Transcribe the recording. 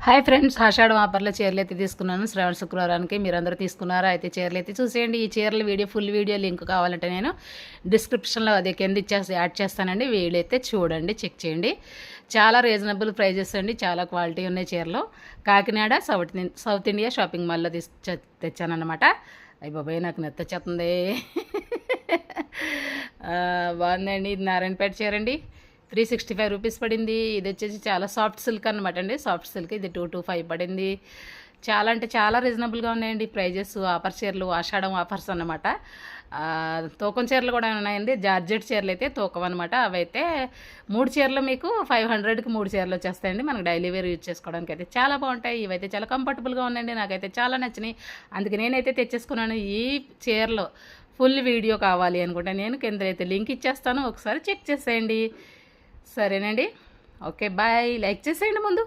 Hi friends, ఆషాఢం ఆఫర్లో చీరలు అయితే తీసుకున్నాను శ్రావణ శుక్రవారానికి. మీరందరూ తీసుకున్నారా? అయితే చీరలు అయితే చూసేయండి. ఈ చీరల వీడియో ఫుల్ వీడియో లింక్ కావాలంటే నేను డిస్క్రిప్షన్లో అదే కింద యాడ్ చేస్తానండి. వీడియో అయితే చూడండి, చెక్ చేయండి. చాలా రీజనబుల్ ప్రైజెస్ అండి, చాలా క్వాలిటీ ఉన్నాయి చీరలు. కాకినాడ సౌత్ ఇండియా షాపింగ్ మాల్లో తెచ్చానమాట. అయ్యి బాబాయ్, నాకు నెత్తొచ్చేస్తుంది. బాగుందండి. ఇది నారాయణపేట చీర అండి. 365 రూపీస్ పడింది. ఇది వచ్చేసి చాలా సాఫ్ట్ సిల్క్ అనమాట అండి. సాఫ్ట్ సిల్క్ ఇది 225 పడింది. చాలా అంటే చాలా రీజనబుల్గా ఉన్నాయండి ప్రైజెస్. ఆఫర్ చీరలు, ఆషాఢం ఆఫర్స్ అన్నమాట. తూకం చీరలు కూడా ఉన్నాయండి. జార్జెట్ చీరలు అయితే తూకం అనమాట. అవైతే 3 చీరలు మీకు 500కి 3 చీరలు వచ్చేస్తాయండి. మనకు డైలీ వేర్ యూజ్ చేసుకోవడానికి అయితే చాలా బాగుంటాయి. ఇవైతే చాలా కంఫర్టబుల్గా ఉన్నాయండి. నాకైతే చాలా నచ్చినాయి. అందుకే నేనైతే తెచ్చేసుకున్నాను. ఈ చీరలో ఫుల్ వీడియో కావాలి అనుకుంటే నేను కింద అయితే లింక్ ఇచ్చేస్తాను, ఒకసారి చెక్ చేసేయండి. సరేనండి. Okay, bye. లైక్ చేసేయండి ముందు.